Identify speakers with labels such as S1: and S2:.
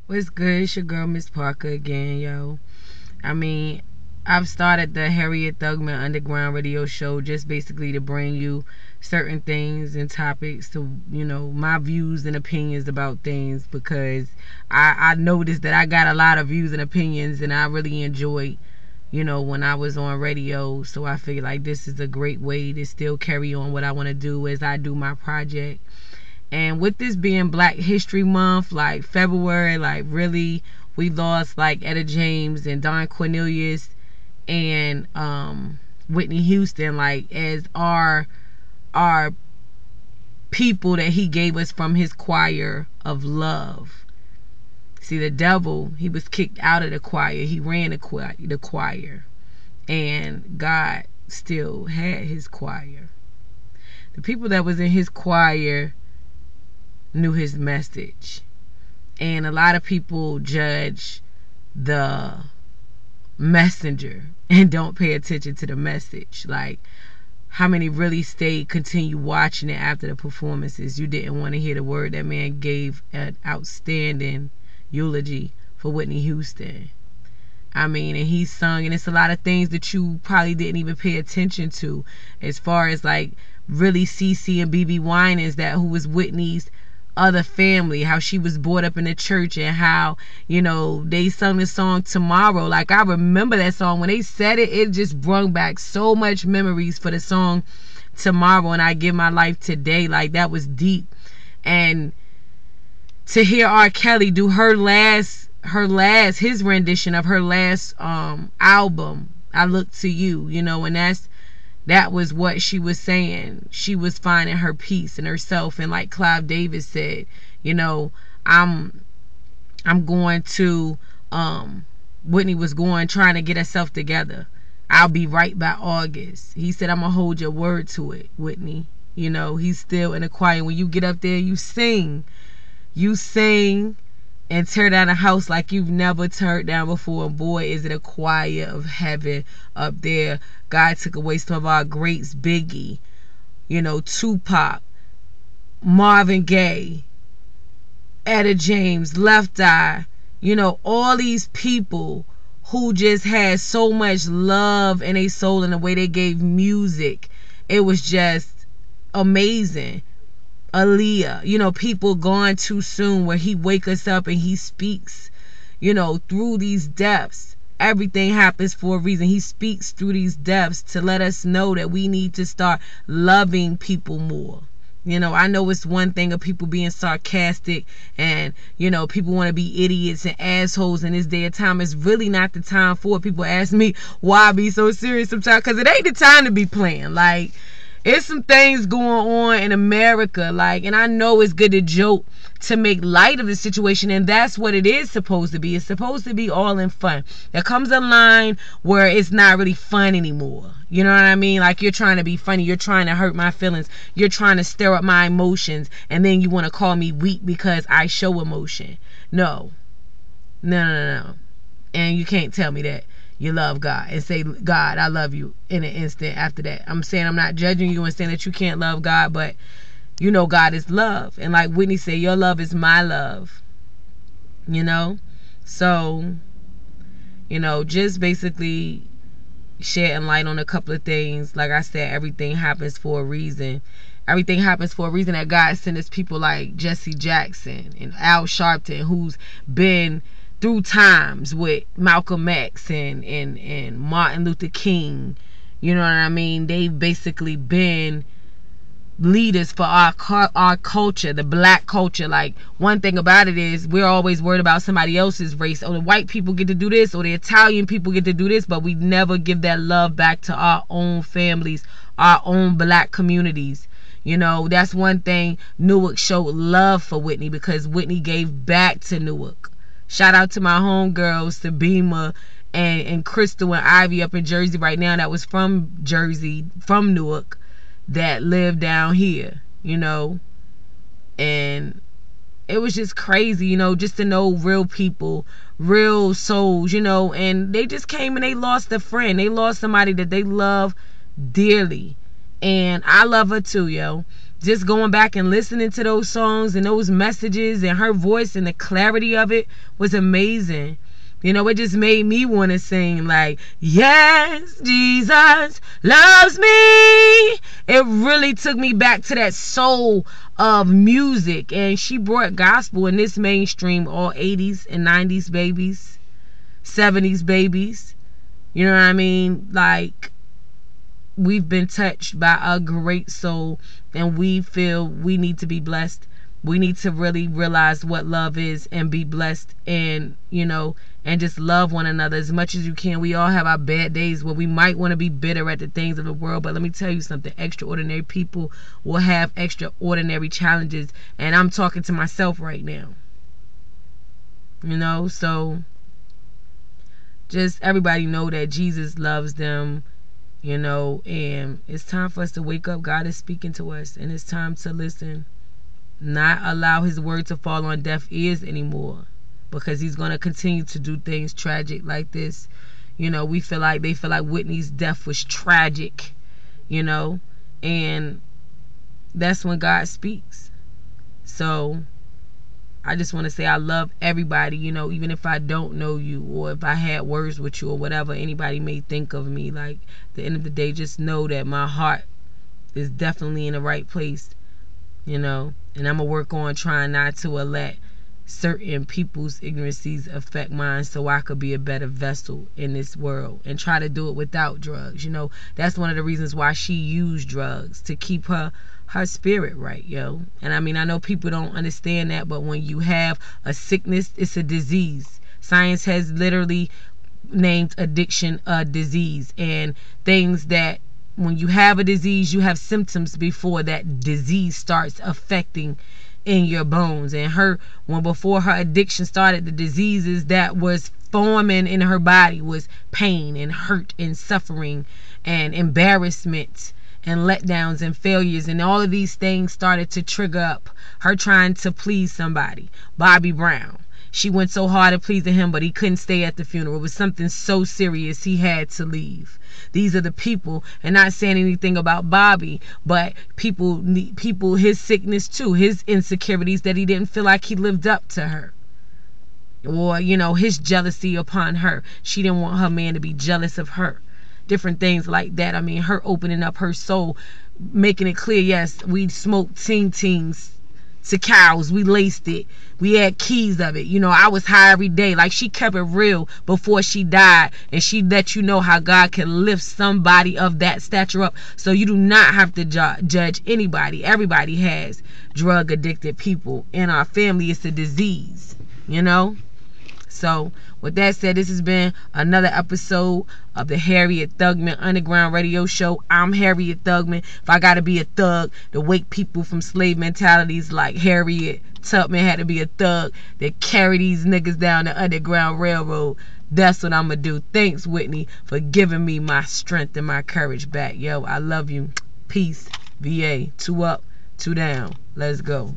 S1: What's good? It's your girl, Miss Parker, again, yo. I mean, I've started the Harriet Thugman Underground Radio Show just basically to bring you certain things and topics to, my views and opinions about things, because I noticed that I got a lot of views and opinions and I really enjoyed, when I was on radio. So I figured like this is a great way to still carry on what I want to do as I do my project. And with this being Black History Month, like February, like really, we lost like Etta James and Don Cornelius and Whitney Houston, like as our people that he gave us from his choir of love. See, the devil, he was kicked out of the choir. He ran the choir, and God still had his choir. The people that was in his choir knew his message, and a lot of people judge the messenger and don't pay attention to the message. Like, how many really continue watching it after the performances? You didn't want to hear the word. That man gave an outstanding eulogy for Whitney Houston. I mean, and he sung, and it's a lot of things that you probably didn't even pay attention to, as far as like really CC and BB Winans, that who was Whitney's other family, how she was brought up in the church, and how, they sung the song Tomorrow. Like, I remember that song when they said it. It just brought back so much memories for the song Tomorrow and I Give My Life Today. Like, that was deep. And to hear R. Kelly do his rendition of her last album, I Look to You, and that was what she was saying. She was finding her peace in herself. And like Clive Davis said, I'm going to, Whitney was trying to get herself together. I'll be right by August. He said, I'm going to hold your word to it, Whitney. He's still in the choir. When you get up there, you sing. You sing and tear down a house like you've never turned down before. And boy, is it a choir of heaven up there. God took away some of our greats, Biggie, Tupac, Marvin Gaye, Etta James, Left Eye, all these people who just had so much love in their soul, and the way they gave music, it was just amazing. Aaliyah, people gone too soon, where he wake us up and he speaks, through these depths. Everything happens for a reason. He speaks through these depths to let us know that we need to start loving people more. I know it's one thing of people being sarcastic and, people want to be idiots and assholes in this day of time. It's really not the time for it. People ask me why I be so serious sometimes, because it ain't the time to be playing. Like, it's some things going on in America, like, and I know it's good to joke, to make light of the situation, and that's what it is supposed to be. It's supposed to be all in fun. There comes a line where it's not really fun anymore. You know what I mean? Like, you're trying to be funny, you're trying to hurt my feelings, you're trying to stir up my emotions, and then you want to call me weak because I show emotion. No. No. And you can't tell me that you love God and say, God, I love you, in an instant after that. I'm saying, I'm not judging you and saying that you can't love God, but God is love. And like Whitney said, your love is my love. So, just basically shedding light on a couple of things. Like I said, everything happens for a reason. Everything happens for a reason, that God sent us people like Jesse Jackson and Al Sharpton, who's been through times with Malcolm X and Martin Luther King. You know what I mean? They've basically been leaders for our culture, the black culture. Like, one thing about it is, we're always worried about somebody else's race. Oh, the white people get to do this, or the Italian people get to do this, but we never give that love back to our own families, our own black communities. That's one thing. Newark showed love for Whitney, because Whitney gave back to Newark. Shout out to my homegirls, Sabima and Crystal and Ivy up in Jersey right now, that was from Jersey, from Newark, that live down here, and it was just crazy, just to know real people, real souls, and they just came and they lost a friend. They lost somebody that they love dearly, and I love her too, yo. just going back and listening to those songs and those messages and her voice and the clarity of it was amazing. You know, it just made me want to sing like, yes, Jesus loves me. It really took me back to that soul of music. And she brought gospel in this mainstream, all 80s and 90s babies, 70s babies. You know what I mean? Like, we've been touched by a great soul, and we feel we need to be blessed. We need to really realize what love is and be blessed, and, you know, and just love one another as much as you can. We all have our bad days where we might want to be bitter at the things of the world, but let me tell you something. Extraordinary people will have extraordinary challenges, and I'm talking to myself right now. You know, so just everybody know that Jesus loves them, you know, and it's time for us to wake up. God is speaking to us, and it's time to listen. Not allow his word to fall on deaf ears anymore, because he's going to continue to do things tragic like this. You know, they feel like Whitney's death was tragic, you know, and that's when God speaks. So I just want to say I love everybody, you know, even if I don't know you, or if I had words with you, or whatever anybody may think of me. Like, at the end of the day, just know that my heart is definitely in the right place, you know, and I'm going to work on trying not to let certain people's ignorancies affect mine, so I could be a better vessel in this world, and try to do it without drugs. You know, that's one of the reasons why she used drugs, to keep her spirit right, yo. And I mean, I know people don't understand that, but when you have a sickness, it's a disease. Science has literally named addiction a disease, and things that when you have a disease, you have symptoms before that disease starts affecting in your bones. And before her addiction started, the diseases that was forming in her body was pain and hurt and suffering and embarrassment and letdowns and failures, and all of these things started to trigger up her trying to please somebody. Bobby Brown, she went so hard at pleasing him, but he couldn't stay at the funeral. It was something so serious he had to leave. These are the people, and not saying anything about Bobby, but people, his sickness too, his insecurities, that he didn't feel like he lived up to her, or, you know, his jealousy upon her. She didn't want her man to be jealous of her. Different things like that. I mean, her opening up her soul, making it clear, yes, we smoked ting-tings to cows, we laced it, we had keys of it. You know, I was high every day. Like, she kept it real before she died, and she let you know how God can lift somebody of that stature up. So you do not have to judge anybody. Everybody has drug addicted people in our family. It's a disease, you know. So with that said, this has been another episode of the Harriet Thugman Underground Radio Show. I'm Harriet Thugman. If I gotta be a thug to wake people from slave mentalities like Harriet Tubman had to be a thug that carry these niggas down the Underground Railroad, that's what I'm gonna do. Thanks, Whitney, for giving me my strength and my courage back. Yo, I love you. Peace. VA. 2 up, 2 down. Let's go.